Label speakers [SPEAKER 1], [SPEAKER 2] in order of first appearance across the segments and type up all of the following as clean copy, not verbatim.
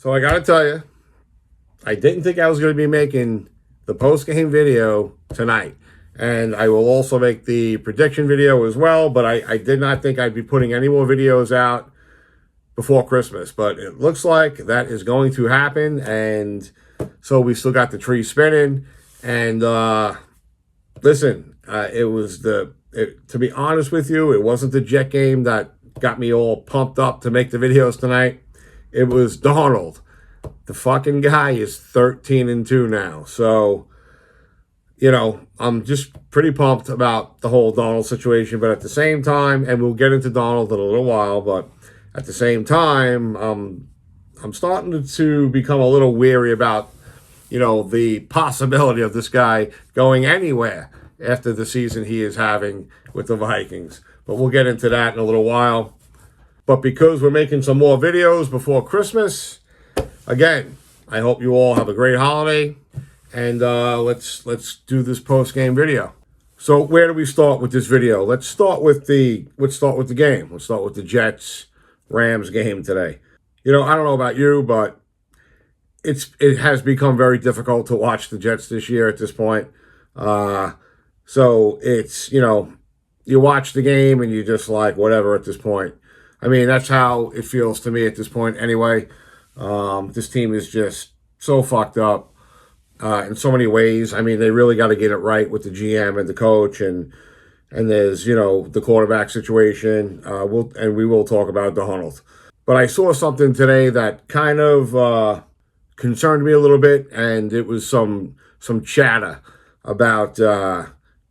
[SPEAKER 1] So I got to tell you, I didn't think I was going to be making the post-game video tonight. And I will also make the prediction video as well, but I did not think I'd be putting any more videos out before Christmas. But it looks like that is going to happen, and so we still got the tree spinning. And listen, to be honest with you, it wasn't the Jet game that got me all pumped up to make the videos tonight. It was Darnold. The fucking guy is 13-2 now. So, I'm just pretty pumped about the whole Darnold situation. But at the same time, and we'll get into Darnold in a little while, but at the same time, I'm starting to become a little weary about, the possibility of this guy going anywhere after the season he is having with the Vikings. But we'll get into that in a little while. But because we're making some more videos before Christmas, again, I hope you all have a great holiday, and let's do this post-game video. So where do we start with this video? Let's start with the game. Let's start with the Jets-Rams game today. I don't know about you, but it has become very difficult to watch the Jets this year at this point. So it's, you watch the game and you're just like, whatever at this point. I mean, that's how it feels to me at this point anyway. This team is just so fucked up in so many ways. I mean, they really got to get it right with the GM and the coach, and there's, the quarterback situation. We will talk about Darnold. But I saw something today that kind of concerned me a little bit, and it was some chatter about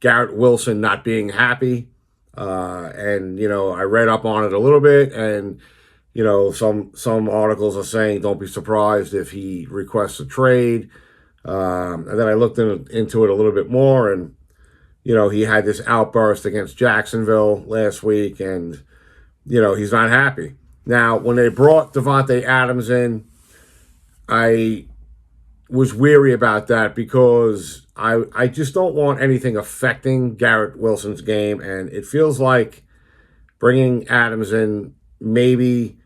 [SPEAKER 1] Garrett Wilson not being happy. And I read up on it a little bit, and some articles are saying don't be surprised if he requests a trade. And then I looked into it a little bit more, and he had this outburst against Jacksonville last week, and he's not happy. Now, when they brought Davante Adams in, I was weary about that because I just don't want anything affecting Garrett Wilson's game, and it feels like bringing Adams in maybe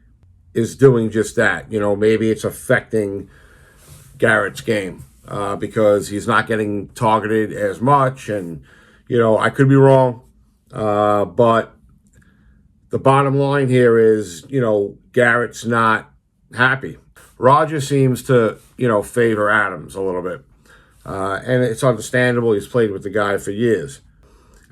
[SPEAKER 1] is doing just that. Maybe it's affecting Garrett's game because he's not getting targeted as much, and I could be wrong, but the bottom line here is Garrett's not happy. Rodgers seems to favor Adams a little bit. And it's understandable. He's played with the guy for years.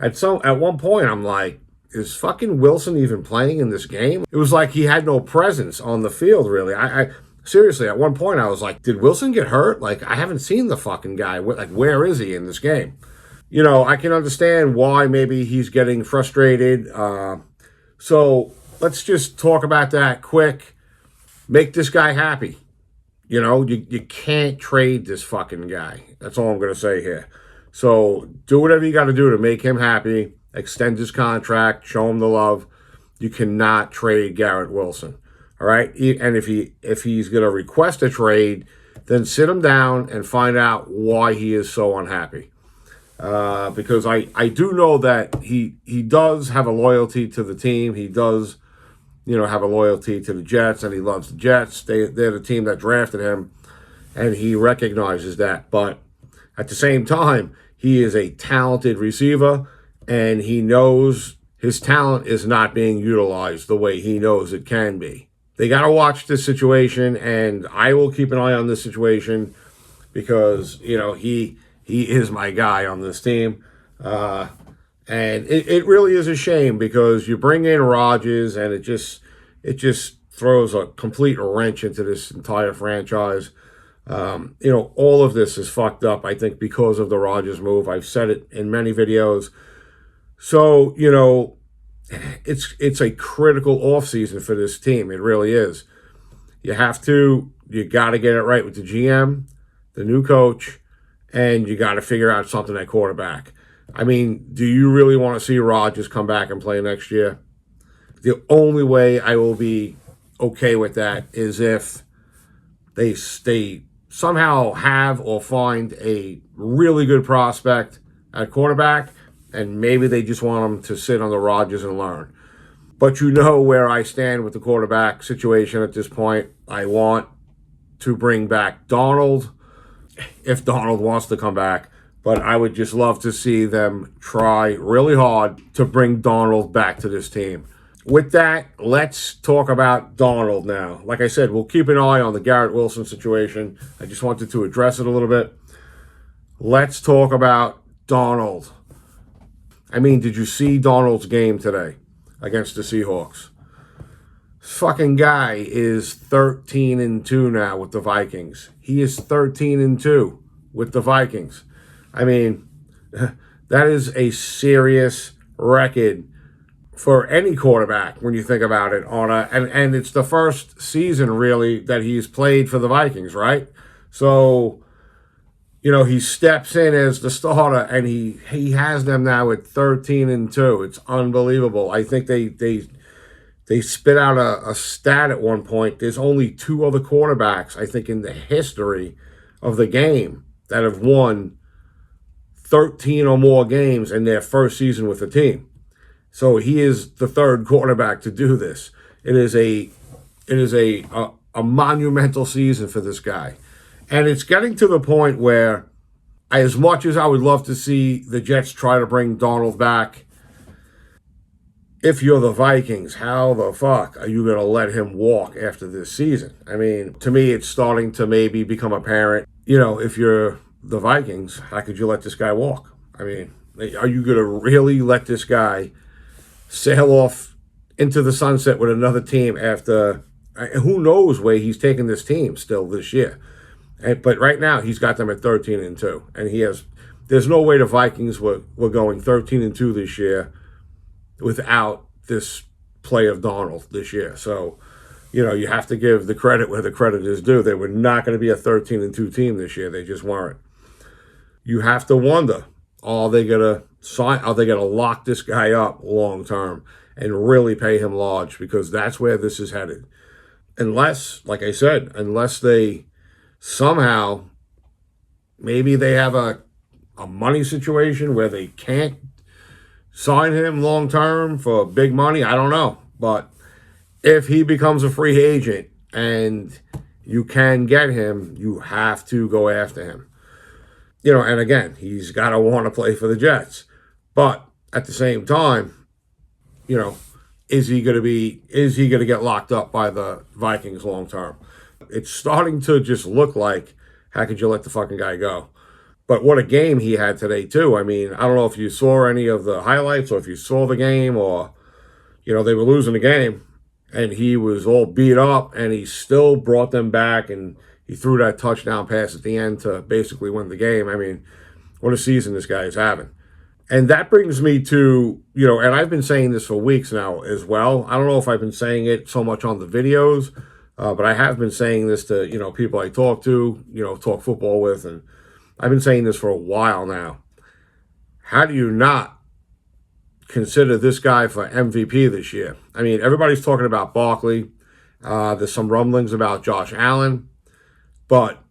[SPEAKER 1] At one point, I'm like, is fucking Wilson even playing in this game? It was like he had no presence on the field, really. I seriously, at one point, I was like, did Wilson get hurt? Like, I haven't seen the fucking guy. Like, where is he in this game? I can understand why maybe he's getting frustrated. So let's just talk about that quick. Make this guy happy. You can't trade this fucking guy. That's all I'm going to say here. So do whatever you got to do to make him happy. Extend his contract. Show him the love. You cannot trade Garrett Wilson. All right? And if he's going to request a trade, then sit him down and find out why he is so unhappy. Because I do know that he does have a loyalty to the team. He does have a loyalty to the Jets, and he loves the Jets. They're the team that drafted him, and he recognizes that. But at the same time, he is a talented receiver, and he knows his talent is not being utilized the way he knows it can be. They got to watch this situation, and I will keep an eye on this situation because, he is my guy on this team. And it really is a shame because you bring in Rodgers, and it just throws a complete wrench into this entire franchise. All of this is fucked up, I think, because of the Rodgers move. I've said it in many videos. So, it's a critical offseason for this team. It really is. You got to get it right with the GM, the new coach, and you got to figure out something at quarterback. I mean, do you really want to see Rodgers come back and play next year? The only way I will be okay with that is if they somehow have or find a really good prospect at quarterback, and maybe they just want him to sit on the Rodgers and learn. But where I stand with the quarterback situation at this point. I want to bring back Darnold, if Darnold wants to come back. But I would just love to see them try really hard to bring Darnold back to this team. With that, let's talk about Darnold now. Like I said, we'll keep an eye on the Garrett Wilson situation. I just wanted to address it a little bit. Let's talk about Darnold. I mean, did you see Darnold's game today against the Seahawks? Fucking guy is 13-2 now with the Vikings. He is 13-2 with the Vikings. I mean, that is a serious record for any quarterback when you think about it. And it's the first season really that he's played for the Vikings, right? So, you know, he steps in as the starter, and he has them now at 13-2. It's unbelievable. I think they spit out a stat at one point. There's only 2 other quarterbacks, I think, in the history of the game that have won 13 or more games in their first season with the team. So he is the 3rd quarterback to do this. It is a monumental season for this guy. And it's getting to the point where, as much as I would love to see the Jets try to bring Darnold back, if you're the Vikings, how the fuck are you going to let him walk after this season? I mean, to me, it's starting to maybe become apparent. You know, if you're the Vikings, how could you let this guy walk? I mean, are you going to really let this guy sail off into the sunset with another team after, who knows where he's taking this team still this year? But right now, he's got them at 13-2. And there's no way the Vikings were going 13-2 this year without this play of Darnold this year. So, you know, you have to give the credit where the credit is due. They were not going to be a 13-2 team this year. They just weren't. You have to wonder, are they going to lock this guy up long term and really pay him large? Because that's where this is headed. Unless, like I said, unless they somehow, maybe they have a money situation where they can't sign him long term for big money. I don't know. But if he becomes a free agent and you can get him, you have to go after him. You know, and again, he's got to want to play for the Jets. But at the same time, you know, is he going to get locked up by the Vikings long term? It's starting to just look like, how could you let the fucking guy go? But what a game he had today, too. I mean, I don't know if you saw any of the highlights or if you saw the game, or, you know, they were losing the game and he was all beat up and he still brought them back, and he threw that touchdown pass at the end to basically win the game. I mean, what a season this guy is having. And that brings me to, you know, and I've been saying this for weeks now as well. I don't know if I've been saying it so much on the videos, but I have been saying this to, you know, people I talk to, you know, talk football with, and I've been saying this for a while now. How do you not consider this guy for MVP this year? I mean, everybody's talking about Barkley. There's some rumblings about Josh Allen. But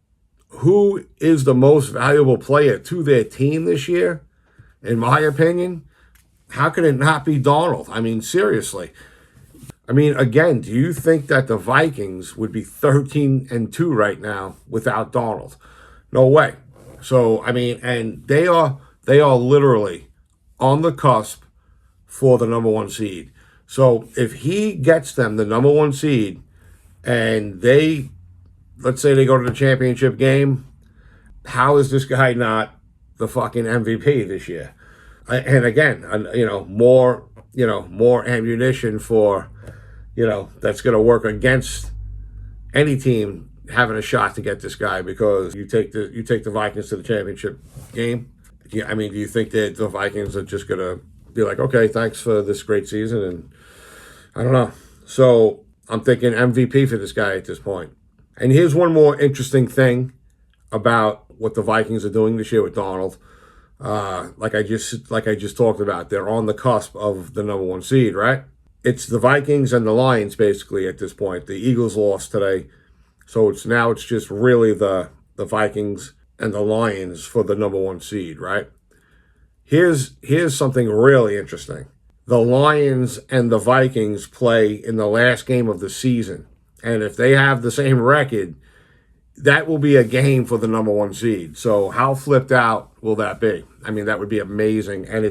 [SPEAKER 1] who is the most valuable player to their team this year? In my opinion, how can it not be Darnold? I mean, seriously. I mean, again, do you think that the Vikings would be 13-2 right now without Darnold? No way. So, I mean, and they are literally on the cusp for the number 1 seed. So if he gets them the number 1 seed and let's say they go to the championship game, how is this guy not the fucking MVP this year? And again, you know, more ammunition for, you know, that's going to work against any team having a shot to get this guy, because you take the Vikings to the championship game. I mean, do you think that the Vikings are just going to be like, okay, thanks for this great season? And I don't know. So I'm thinking MVP for this guy at this point. And here's one more interesting thing about what the Vikings are doing this year with Darnold. Like I just talked about, they're on the cusp of the number 1 seed, right? It's the Vikings and the Lions basically at this point. The Eagles lost today, so it's just really the Vikings and the Lions for the number 1 seed, right? Here's something really interesting. The Lions and the Vikings play in the last game of the season. And if they have the same record, that will be a game for the number one seed. So how flipped out will that be? I mean, that would be amazing. And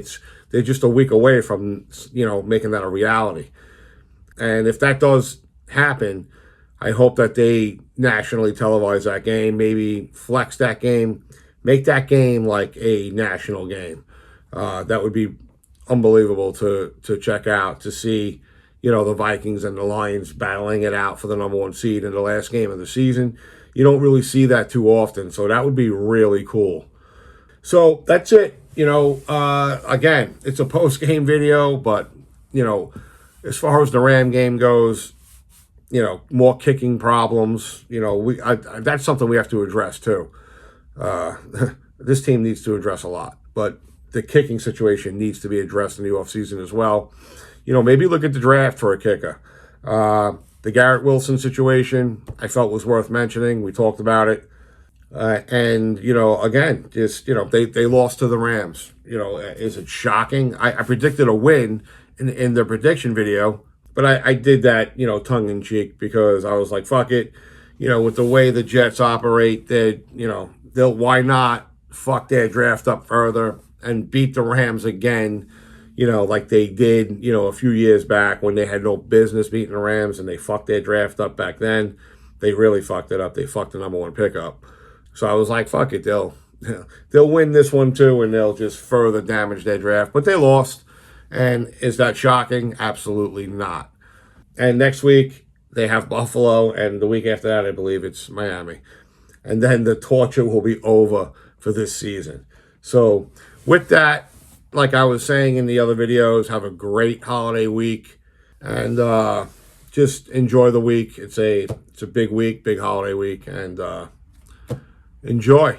[SPEAKER 1] they're just a week away from, making that a reality. And if that does happen, I hope that they nationally televise that game, maybe flex that game, make that game like a national game. That would be unbelievable to check out, to see, the Vikings and the Lions battling it out for the number one seed in the last game of the season. You don't really see that too often, so that would be really cool. So that's it. Again, it's a post-game video, but, as far as the Ram game goes, more kicking problems. That's something we have to address too. This team needs to address a lot, but the kicking situation needs to be addressed in the offseason as well. Maybe look at the draft for a kicker. The Garrett Wilson situation, I felt was worth mentioning. We talked about it. And, again, just, they lost to the Rams. Is it shocking? I predicted a win in the prediction video, but I did that, tongue in cheek, because I was like, fuck it. With the way the Jets operate, why not fuck their draft up further and beat the Rams again, like they did, a few years back when they had no business beating the Rams, and they fucked their draft up back then. They really fucked it up. They fucked the number one pickup. So I was like, fuck it. They'll win this one too, and they'll just further damage their draft. But they lost. And is that shocking? Absolutely not. And next week, they have Buffalo, and the week after that, I believe it's Miami. And then the torture will be over for this season. So with that, like I was saying in the other videos, have a great holiday week, and just enjoy the week. It's a big week, big holiday week, and enjoy.